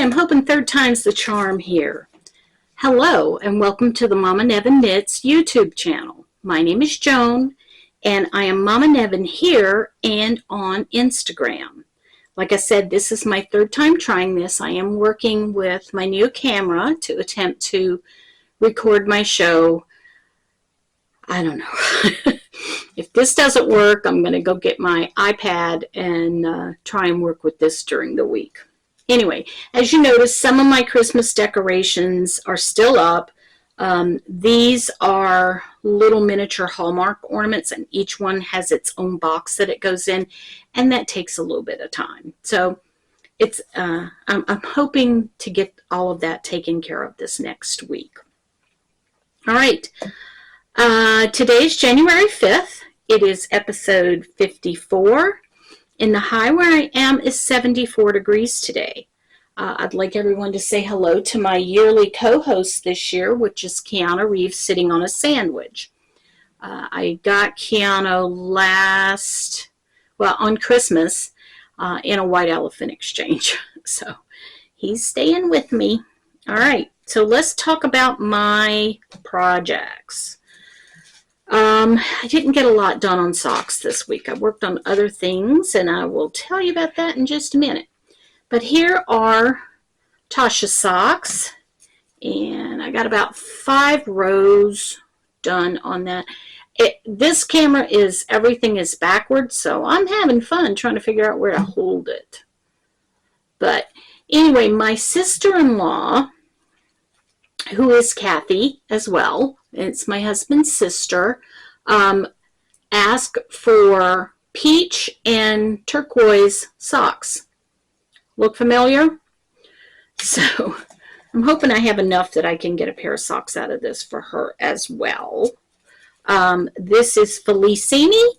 I'm hoping third time's the charm here. Hello, and welcome to the Mama Nevin Knits YouTube channel. My name is Joan, and I am Mama Nevin here and on Instagram. Like I said, this is my third time trying this. I am working with my new camera to attempt to record my show. I don't know. If this doesn't work, I'm going to go get my iPad and try and work with this during the week. Anyway, as you notice, some of my Christmas decorations are still up. These are little miniature Hallmark ornaments, and each one has its own box that it goes in, and that takes a little bit of time. So it's I'm hoping to get all of that taken care of this next week. All right. Today is January 5th. It is episode 54. And the high where I am is 74 degrees today. I'd like everyone to say hello to my yearly co-host this year, which is Kiana Reeves sitting on a sandwich. I got Kiana on Christmas in a white elephant exchange. So he's staying with me. All right, so let's talk about my projects. I didn't get a lot done on socks this week. I worked on other things, and I will tell you about that in just a minute. But here are Tasha's socks, and I got about 5 rows done on that. This camera everything is backwards, so I'm having fun trying to figure out where to hold it. But anyway, my sister-in-law, who is Kathy as well, it's my husband's sister, asked for peach and turquoise socks. Look familiar? So I'm hoping I have enough that I can get a pair of socks out of this for her as well. This is Felicini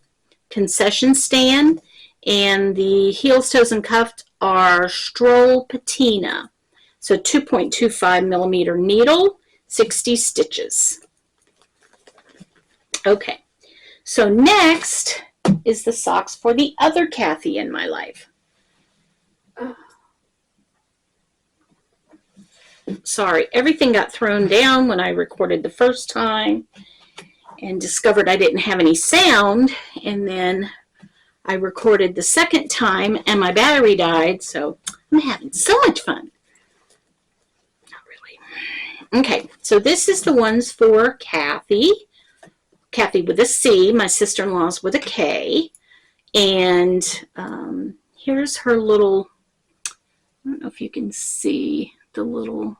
concession stand, and the heels, toes, and cuffs are Stroll Patina. So 2.25 millimeter needle, 60 stitches. Okay, so next is the socks for the other Kathy in my life. Sorry, everything got thrown down when I recorded the first time and discovered I didn't have any sound, and then I recorded the second time and my battery died, so I'm having so much fun. Okay, so this is the ones for Kathy. Kathy with a C, my sister-in-law's with a K. And here's her little, I don't know if you can see the little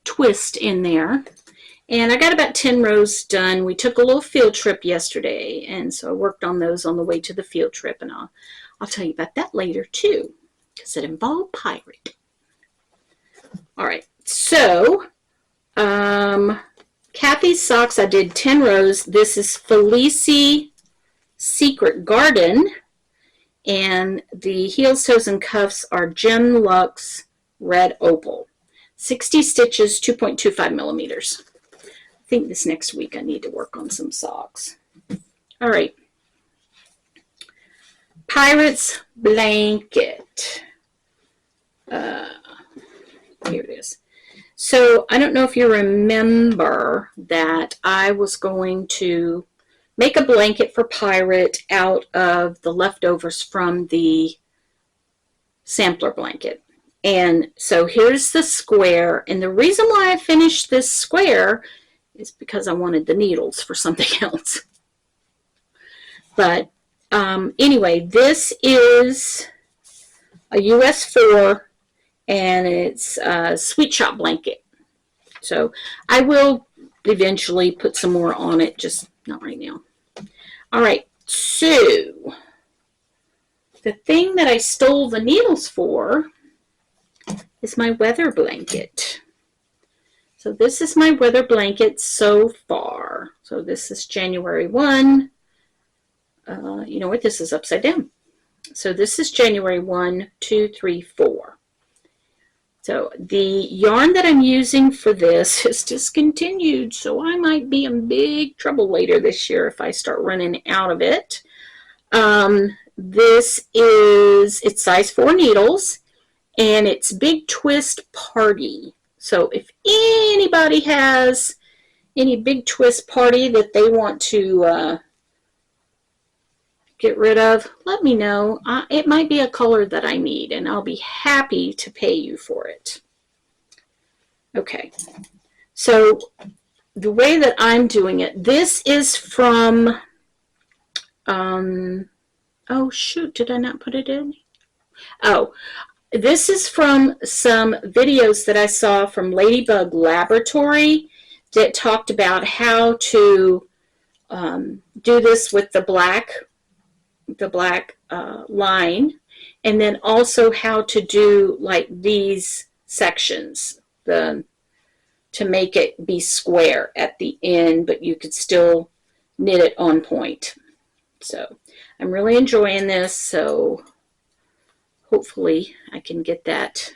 twist in there. And I got about 10 rows done. We took a little field trip yesterday, and so I worked on those on the way to the field trip. And I'll tell you about that later too, because it involved pirate. All right. So, Kathy's socks, I did 10 rows. This is Felici Secret Garden, and the heels, toes, and cuffs are Gem Luxe Red Opal. 60 stitches, 2.25 millimeters. I think this next week I need to work on some socks. All right. Pirate's Blanket. Here it is. So I don't know if you remember that I was going to make a blanket for Pirate out of the leftovers from the sampler blanket. And so here's the square. And the reason why I finished this square is because I wanted the needles for something else. But anyway, this is a US 4. And it's a sweet shop blanket. So I will eventually put some more on it, just not right now. All right, so the thing that I stole the needles for is my weather blanket. So this is my weather blanket so far. So this is January 1. You know what? This is upside down. So this is January 1, 2, 3, 4. So the yarn that I'm using for this is discontinued, so I might be in big trouble later this year if I start running out of it. It's size 4 needles, and it's Big Twist Party. So if anybody has any Big Twist Party that they want to get rid of, let me know. It might be a color that I need, and I'll be happy to pay you for it. Okay, so the way that I'm doing it, this is from, oh shoot, did I not put it in? Oh, this is from some videos that I saw from Ladybug Laboratory that talked about how to do this with the black line, and then also how to do like these sections, to make it be square at the end, but you could still knit it on point. So I'm really enjoying this, so hopefully I can keep it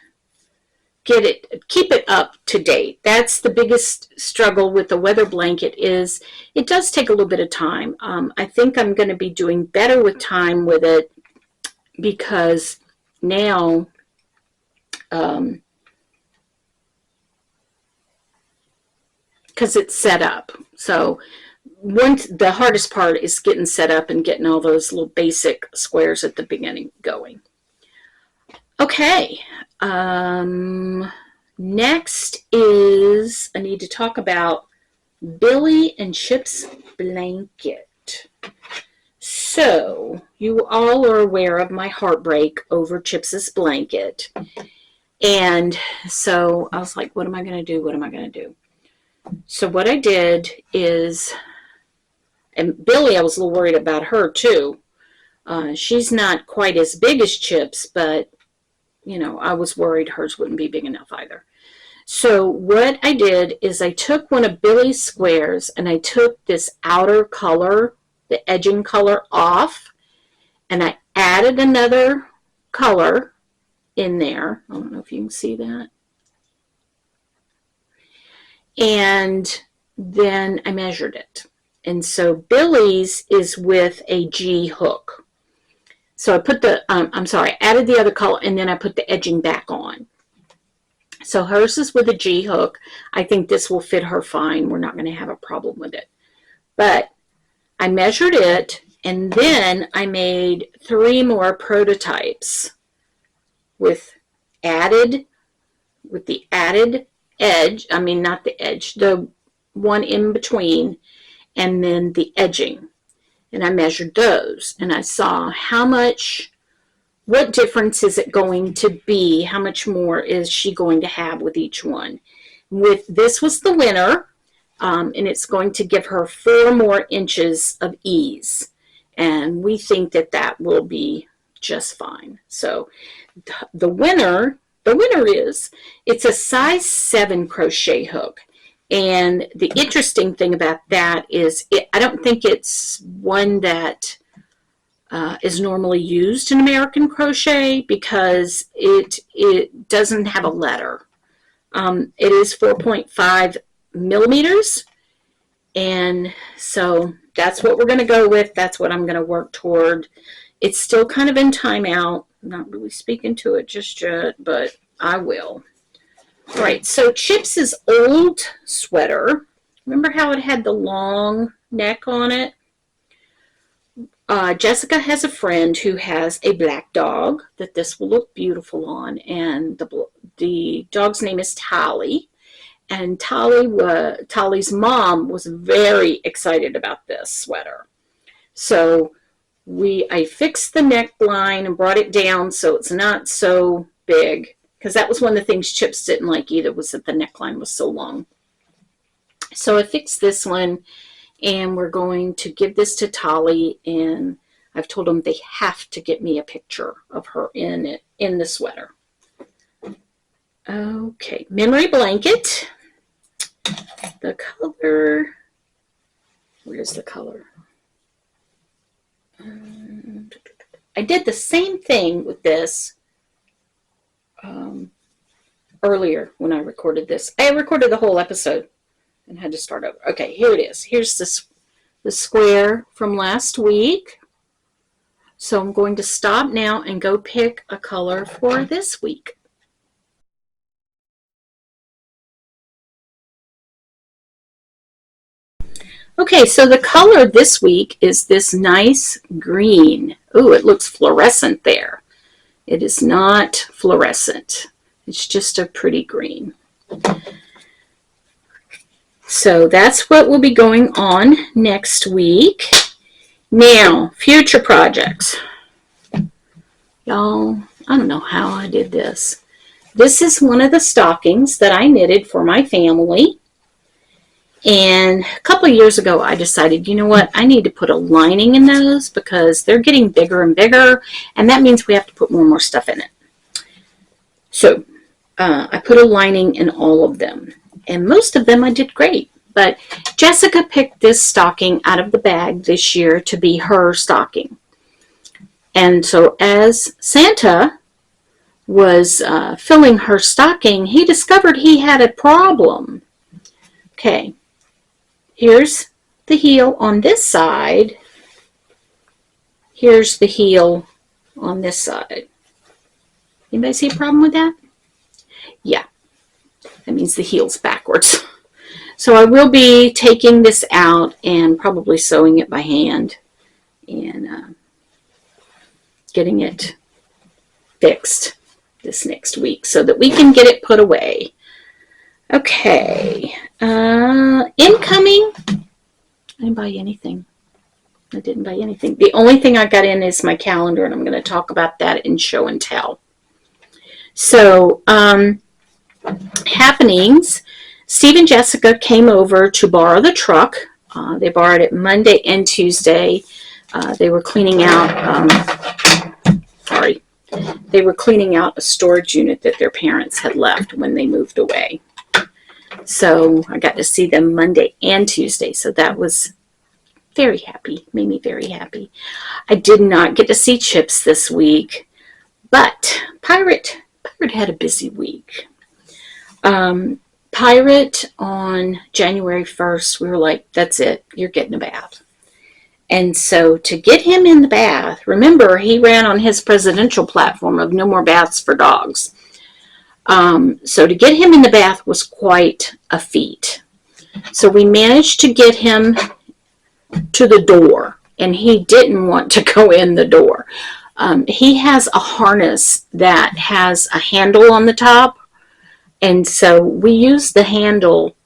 up to date. That's the biggest struggle with the weather blanket, is it does take a little bit of time. I think I'm going to be doing better with time with it, because now because it's set up. So the hardest part is getting set up and getting all those little basic squares at the beginning going. Okay, next is I need to talk about Billy and Chip's blanket. So you all are aware of my heartbreak over Chips's blanket, and so I was like, what am I going to do? What am I going to do? So what I did is, and Billy, I was a little worried about her too. She's not quite as big as Chip's, but you know, I was worried hers wouldn't be big enough either. So what I did is I took one of Billy's squares and I took this outer color, the edging color, off, and I added another color in there. I don't know if you can see that. And then I measured it. And so Billy's is with a G hook. So I put I added the other color, and then I put the edging back on. So hers is with a G hook. I think this will fit her fine. We're not going to have a problem with it. But I measured it, and then I made 3 more prototypes with the added edge, I mean not the edge, the one in between, and then the edging. And I measured those, and I saw what difference is it going to be, how much more is she going to have with each one. This was the winner, and it's going to give her 4 more inches of ease, and we think that will be just fine. So the winner is, it's a size 7 crochet hook. And the interesting thing about that is I don't think it's one that is normally used in American crochet, because it doesn't have a letter. It is 4.5 millimeters. And so that's what we're going to go with. That's what I'm going to work toward. It's still kind of in timeout. I'm not really speaking to it just yet, but I will. All right, so Chips's old sweater, remember how it had the long neck on it? Jessica has a friend who has a black dog that this will look beautiful on, and the dog's name is Tally. And Tally's mom was very excited about this sweater. So I fixed the neckline and brought it down so it's not so big, because that was one of the things Chips didn't like either, was that the neckline was so long. So I fixed this one, and we're going to give this to Tally, and I've told them they have to get me a picture of her in the sweater. Okay, memory blanket. The color, where's the color? I did the same thing with this earlier when I recorded this. I recorded the whole episode and had to start over. Okay, here it is. Here's the square from last week. So I'm going to stop now and go pick a color for this week. Okay, so the color this week is this nice green. Ooh, it looks fluorescent there. It is not fluorescent. It's just a pretty green. So that's what will be going on next week. Now, future projects. Y'all, I don't know how I did this. This is one of the stockings that I knitted for my family. And a couple of years ago, I decided, you know what, I need to put a lining in those because they're getting bigger and bigger, and that means we have to put more and more stuff in it. So I put a lining in all of them, and most of them I did great. But Jessica picked this stocking out of the bag this year to be her stocking. And so as Santa was filling her stocking, he discovered he had a problem. Okay. Here's the heel on this side. Here's the heel on this side. Anybody see a problem with that? Yeah, that means the heel's backwards. So I will be taking this out and probably sewing it by hand and getting it fixed this next week so that we can get it put away. Okay, incoming. I didn't buy anything. I didn't buy anything. The only thing I got in is my calendar, and I'm going to talk about that in show and tell. So, happenings. Steve and Jessica came over to borrow the truck. They borrowed it Monday and Tuesday. They were cleaning out, they were cleaning out a storage unit that their parents had left when they moved away. So I got to see them Monday and Tuesday. So that was very happy, made me very happy. I did not get to see Chips this week, but Pirate had a busy week. Pirate on January 1st, we were like, that's it, you're getting a bath. And so to get him in the bath, remember he ran on his presidential platform of no more baths for dogs. So to get him in the bath was quite a feat. So we managed to get him to the door, and he didn't want to go in the door. He has a harness that has a handle on the top, and so we used the handle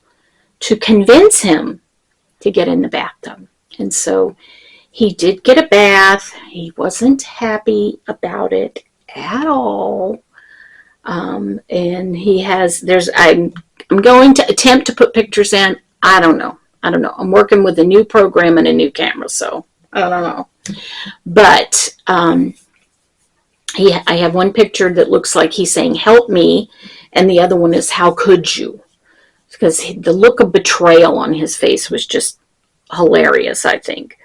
to convince him to get in the bathtub. And so he did get a bath. He wasn't happy about it at all. And he has, I'm going to attempt to put pictures in. I don't know. I'm working with a new program and a new camera, so I don't know. But I have one picture that looks like he's saying, help me. And the other one is, how could you? Because the look of betrayal on his face was just hilarious, I think.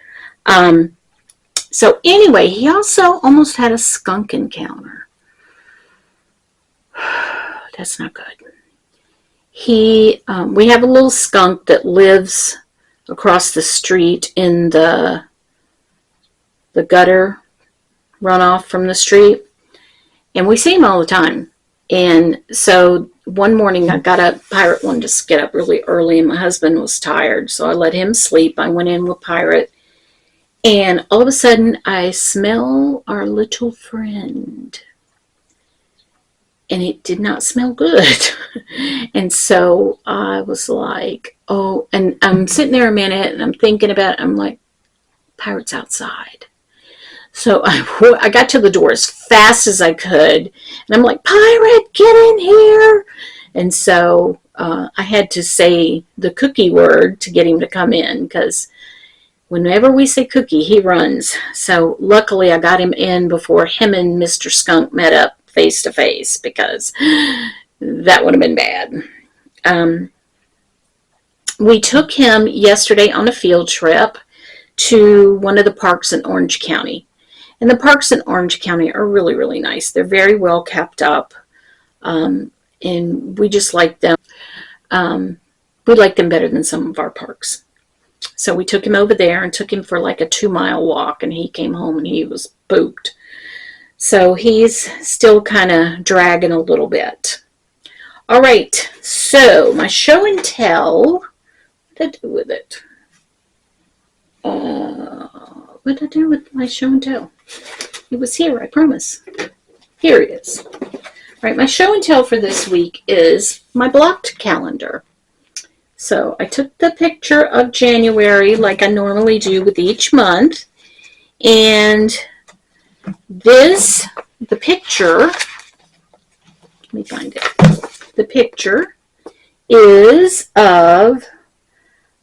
So anyway, he also almost had a skunk encounter. That's not good. We have a little skunk that lives across the street in the gutter runoff from the street, and we see him all the time. And so one morning I got up. Pirate wanted to get up really early, and my husband was tired, so I let him sleep. I went in with Pirate, and all of a sudden I smell our little friend. And it did not smell good. And so I was like, oh, and I'm sitting there a minute and I'm thinking about it. I'm like, Pirate's outside. So I got to the door as fast as I could. And I'm like, Pirate, get in here. And so I had to say the cookie word to get him to come in, because whenever we say cookie, he runs. So luckily I got him in before him and Mr. Skunk met up face to face, because that would have been bad. We took him yesterday on a field trip to one of the parks in Orange County. And the parks in Orange County are really, really nice. They're very well kept up. And we just like them. We like them better than some of our parks. So we took him over there and took him for like a 2-mile walk, and he came home and he was pooped. So he's still kind of dragging a little bit. All right, so my show and tell, what did I do with it? What did I do with my show and tell? It was here, I promise. Here it is. All right, my show and tell for this week is my blocked calendar. So I took the picture of January like I normally do with each month. And the picture, let me find it. The picture is of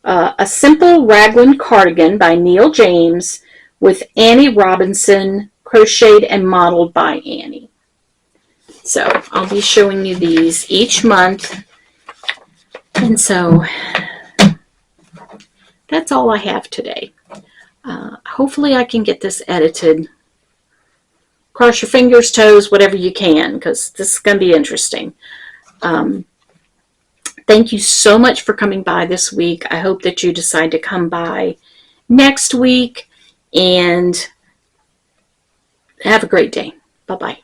a simple raglan cardigan by Neil James with Annie Robinson crocheted and modeled by Annie. So I'll be showing you these each month. And so that's all I have today. Hopefully I can get this edited. Cross your fingers, toes, whatever you can, because this is going to be interesting. Thank you so much for coming by this week. I hope that you decide to come by next week, and have a great day. Bye-bye.